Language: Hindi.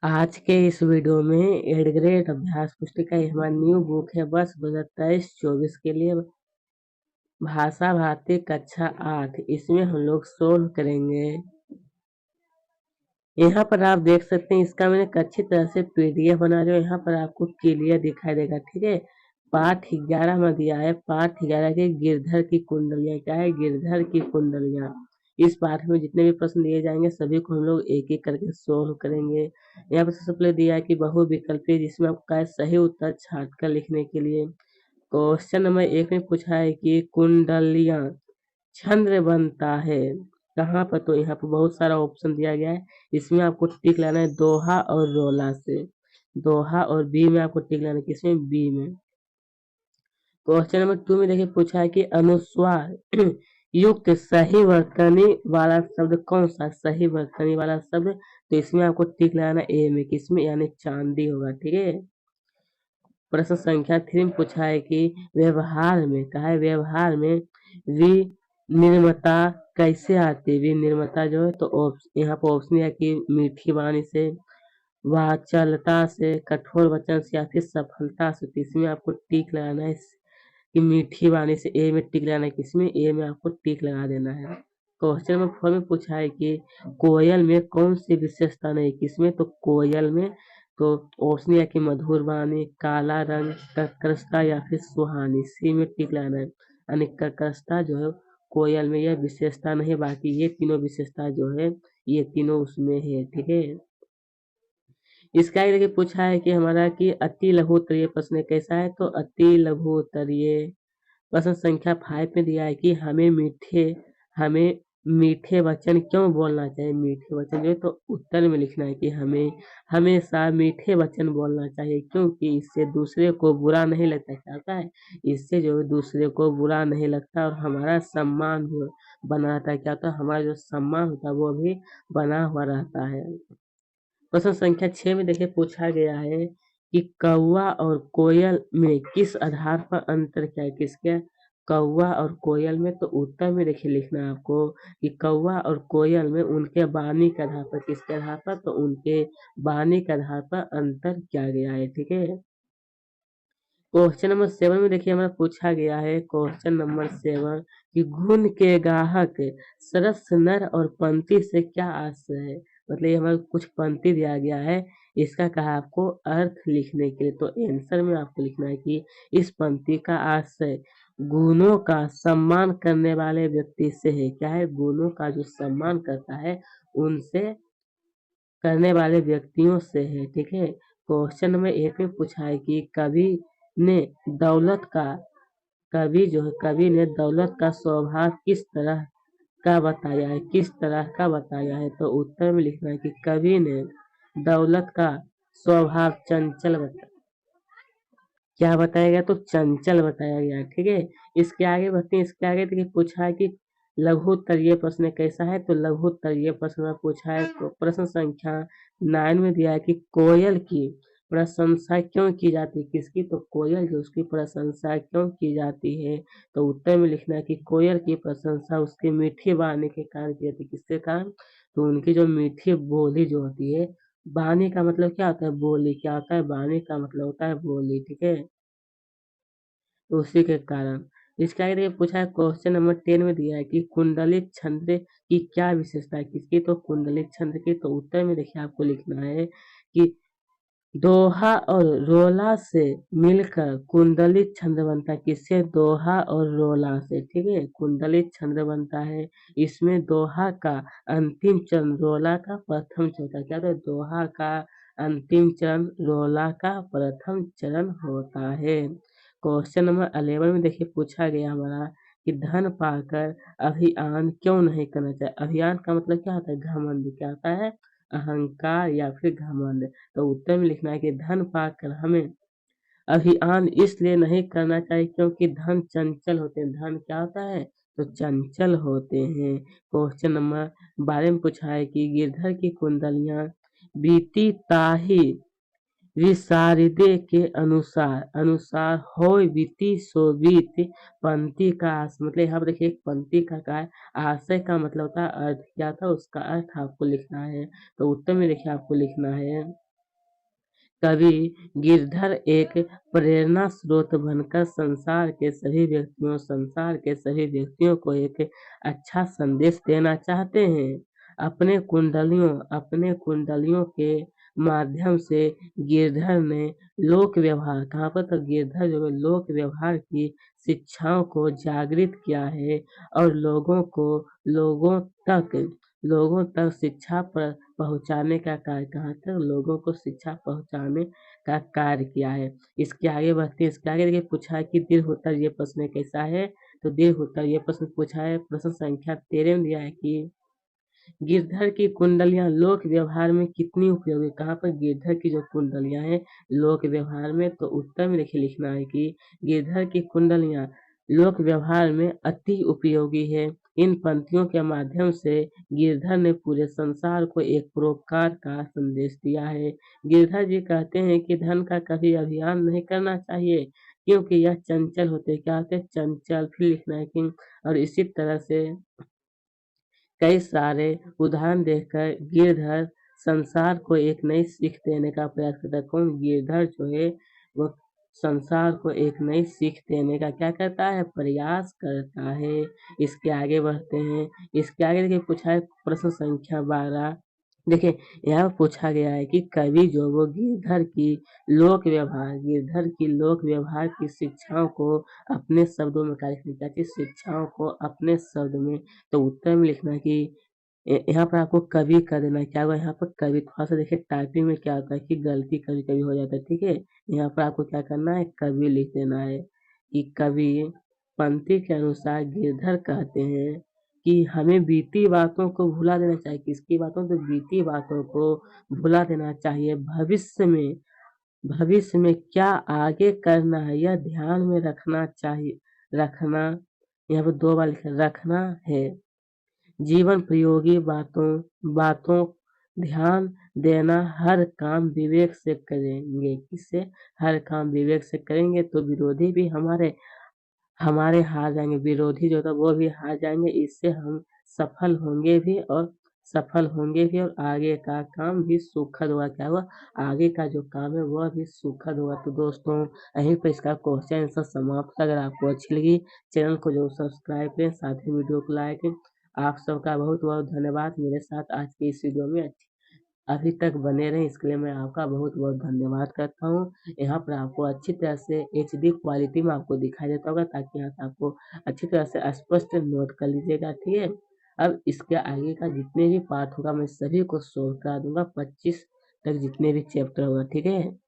आज के इस वीडियो में 8th ग्रेड अभ्यास पुस्तिका हमारी न्यू बुक है वर्ष 2023-24 के लिए भाषा भारती कक्षा 8। इसमें हम लोग सोल्व करेंगे। यहाँ पर आप देख सकते हैं इसका मैंने अच्छी तरह से पीडीएफ बना रहा हूँ। यहाँ पर आपको क्लियर दिखाई देगा, ठीक है। पाठ 11 में दिया है, पाठ 11 के गिरधर की कुंडलियाँ। क्या है? गिरधर की कुंडलियाँ। इस पाठ में जितने भी प्रश्न दिए जाएंगे सभी को हम लोग एक एक करके सोल्व करेंगे। यहाँ पर सबसे पहले दिया है कि बहुविकल्पी, जिसमें आपको क्या है सही उत्तर छाट कर लिखने के लिए। क्वेश्चन नंबर 1 में पूछा है कि कुंडलियाँ छंद्र बनता है कहाँ पर? तो यहाँ पर बहुत सारा ऑप्शन दिया गया है। इसमें आपको टिक लाना है दोहा और रोला से। दोहा और बी में आपको टिक लाना है, किसमें? बी में। क्वेश्चन नंबर 2 में देखिए पूछा है कि अनुस्वार युक्त सही वर्तनी वाला शब्द कौन सा? सही वर्तनी वाला शब्द, तो इसमें आपको टिक लगाना ए में, किसमें? यानी चांदी होगा, ठीक है। प्रश्न संख्या 3 में पूछा है कि व्यवहार में, कहा है व्यवहार में विनिर्मता कैसे आती है? विनिर्मता जो है तो यहाँ पर ऑप्शन है कि मीठी वाणी से, वाचालता से, कठोर वचन से या फिर सफलता से। तो इसमें आपको टिक लगाना है कि मीठी वाणी से, ए में टिक लगाना है, किसमें? ए में आपको टिक लगा देना है। क्वेश्चन नंबर 4 में पूछा है कि कोयल में कौन सी विशेषता नहीं? किसमें? तो कोयल में। तो ऑप्शन है कि मधुर वाणी, काला रंग, कर्कशता या फिर सुहानी। सी में टिक लगाना है, यानी कर्कशता जो है कोयल में यह विशेषता नहीं, बाकी ये तीनों विशेषता जो है ये तीनों उसमें है, ठीक है। इसका आगे देखिए पूछा है कि हमारा कि अति लघु उत्तरीय प्रश्न कैसा है? तो अति लघु उत्तरीय प्रश्न संख्या 5 में दिया है कि हमें मीठे वचन क्यों बोलना चाहिए? मीठे वचन जो है तो उत्तर में लिखना है कि हमें हमेशा मीठे वचन बोलना चाहिए, क्योंकि इससे दूसरे को बुरा नहीं लगता। क्या होता है? इससे जो है दूसरे को बुरा नहीं लगता और हमारा सम्मान भी बना रहता है। क्या होता है? हमारा जो सम्मान होता है वो भी बना हुआ रहता है। प्रश्न संख्या 6 में देखिए पूछा गया है कि कौवा और कोयल में किस आधार पर अंतर क्या है? किसके? कौवा और कोयल में। तो उत्तर में देखिए लिखना है आपको कि कौवा और कोयल में उनके वाणी के आधार पर। किसके आधार पर? तो उनके वाणी के आधार पर अंतर किया गया है, ठीक है। क्वेश्चन नंबर 7 में देखिए हमारा पूछा गया है, क्वेश्चन नंबर 7 कि घुन के गाहक सरस नर और पंक्ति से क्या आशय है? मतलब ये हमारा कुछ पंक्ति दिया गया है, इसका कहा आपको अर्थ लिखने के लिए। तो आंसर में आपको लिखना है कि इस पंक्ति का आशय गुणों का सम्मान करने वाले व्यक्ति से है। क्या है? गुणों का जो सम्मान करता है उनसे, करने वाले व्यक्तियों से है, ठीक है। क्वेश्चन नंबर 8 में पूछा है कि ने दौलत का कवि ने दौलत का स्वभाव किस तरह का बताया है? किस तरह का बताया है? तो उत्तर में लिखना है कि कवि ने दौलत का स्वभाव चंचल बताया। क्या बताया गया? तो चंचल बताया गया, ठीक है। इसके आगे बढ़ते हैं। इसके आगे देखिए पूछा है कि लघु उत्तरीय प्रश्न कैसा है? तो लघु उत्तरीय प्रश्न में पूछा है, तो प्रश्न संख्या 9 में दिया है कि कोयल की प्रशंसा क्यों की जाती है? किसकी? तो कोयल जो, उसकी प्रशंसा क्यों की जाती है? तो उत्तर में लिखना है कि कोयल की प्रशंसा उसके मीठी वाणी के कारण की जाती है। किसके कारण? तो उनकी जो मीठी बोली जो होती है, वाणी का मतलब क्या होता है? बोली। क्या होता है? वाणी का मतलब होता है बोली, ठीक है। तो उसी के कारण। इसके आगे देखिए पूछा है, क्वेश्चन नंबर 10 में दिया है कि कुंडलित छंद की क्या विशेषता है? किसकी? तो कुंडलित छंद की। तो उत्तर में देखिए आपको लिखना है कि दोहा और रोला से मिलकर कुंडलित छंद बनता है। किससे? दोहा और रोला से, ठीक है। कुंडलित छंद बनता है। इसमें दोहा का अंतिम चरण रोला का प्रथम चरण होता है। क्या होता है? दोहा का अंतिम चरण रोला का प्रथम चरण होता है। क्वेश्चन नंबर 11 में देखिए पूछा गया हमारा कि धन पाकर अभियान क्यों नहीं करना चाहिए? अभियान का मतलब क्या होता है? घमंड। क्या होता है? अहंकार या फिर घमंड। तो उत्तर में लिखना है कि धन पाकर हमें अभियान इसलिए नहीं करना चाहिए क्योंकि धन चंचल होते हैं। धन क्या होता है? तो चंचल होते हैं। क्वेश्चन नंबर 12 में पूछा है कि गिरधर की कुंडलियां बीती ताही विशारदे के अनुसार होय बीती सो बीत। पंक्ति का मतलब यहाँ पर देखिए पंक्ति का क्या है? आशय का मतलब होता है अर्थ। क्या था? उसका अर्थ आपको लिखना है। तो उत्तर में देखिए आपको लिखना है कवि गिरधर एक प्रेरणा स्रोत बनकर संसार के सभी व्यक्तियों को एक अच्छा संदेश देना चाहते हैं। अपने कुंडलियों के माध्यम से गिरधर ने लोक व्यवहार, कहाँ पर, तो गिरधर जो है लोक व्यवहार की शिक्षाओं को जागृत किया है और लोगों तक शिक्षा पर पहुँचाने का कार्य, कहाँ तक, लोगों को शिक्षा पहुँचाने का कार्य किया है। इसके आगे बढ़ते हैं, इसके आगे देखिए पूछा है कि दीर्घोत्तर ये प्रश्न कैसा है, तो दीर्घोत्तर ये प्रश्न पूछा है, प्रश्न संख्या 13 में दिया है कि गिरधर की कुंडलियां लोक व्यवहार में कितनी उपयोगी, कहाँ पर गिरधर की जो कुंडलियां हैं लोक व्यवहार में, तो उत्तर में देखिए लिखना है कि गिरधर की कुंडलियां लोक व्यवहार में अति उपयोगी है। इन पंक्तियों के माध्यम से गिरधर ने पूरे संसार को एक परोपकार का संदेश दिया है। गिरधर जी कहते हैं कि धन का कभी अभियान नहीं करना चाहिए क्योंकि यह चंचल होते, क्या होते, चंचल। फिर लिखना है कि और इसी तरह से कई सारे उदाहरण देखकर गिरधर संसार को एक नई सीख देने का प्रयास करता है। कौन, गिरधर जो है वो संसार को एक नई सीख देने का क्या करता है, प्रयास करता है। इसके आगे बढ़ते हैं, इसके आगे देखिए पूछा है प्रश्न संख्या 12। देखिए यहाँ पूछा गया है कि कवि जो वो गिरधर की लोक व्यवहार की शिक्षाओं को अपने शब्दों में क्या लिखना चाहिए, शिक्षाओं को अपने शब्द में, तो उत्तर में लिखना है कि यहाँ पर आपको कवि कर देना है। क्या हुआ यहाँ पर कवि, थोड़ा सा देखिए टाइपिंग में क्या होता है कि गलती कभी कभी हो जाता है, ठीक है। यहाँ पर आपको क्या करना है, कवि लिख देना है कि कवि पंक्ति के अनुसार गिरधर कहते हैं कि हमें बीती बातों को भुला देना चाहिए, किसकी बातों, तो बीती बातों को भुला देना चाहिए। भविष्य में क्या आगे करना है यह ध्यान में रखना चाहिए, रखना, यहाँ पर 2 बार लिखा रखना है। जीवन प्रयोगी बातों ध्यान देना, हर काम विवेक से करेंगे, किससे, हर काम विवेक से करेंगे तो विरोधी भी हमारे हार जाएंगे, विरोधी जो था वो भी हार जाएंगे, इससे हम सफल होंगे भी और आगे का काम भी सुखद होगा। क्या हुआ, आगे का जो काम है वह भी सुखद होगा। तो दोस्तों यहीं पर इसका क्वेश्चन आंसर समाप्त। अगर आपको अच्छी लगी चैनल को जरूर सब्सक्राइब करें, साथ ही वीडियो को लाइक करें। आप सबका बहुत बहुत धन्यवाद मेरे साथ आज की इस वीडियो में अभी तक बने रहें, इसके लिए मैं आपका बहुत बहुत धन्यवाद करता हूँ। यहाँ पर आपको अच्छी तरह से HD क्वालिटी में आपको दिखाई देता होगा, ताकि यहाँ से आपको अच्छी तरह से स्पष्ट नोट कर लीजिएगा, ठीक है। अब इसके आगे का जितने भी पार्ट होगा मैं सभी को सोल्व करा दूंगा, 25 तक जितने भी चैप्टर होगा, ठीक है।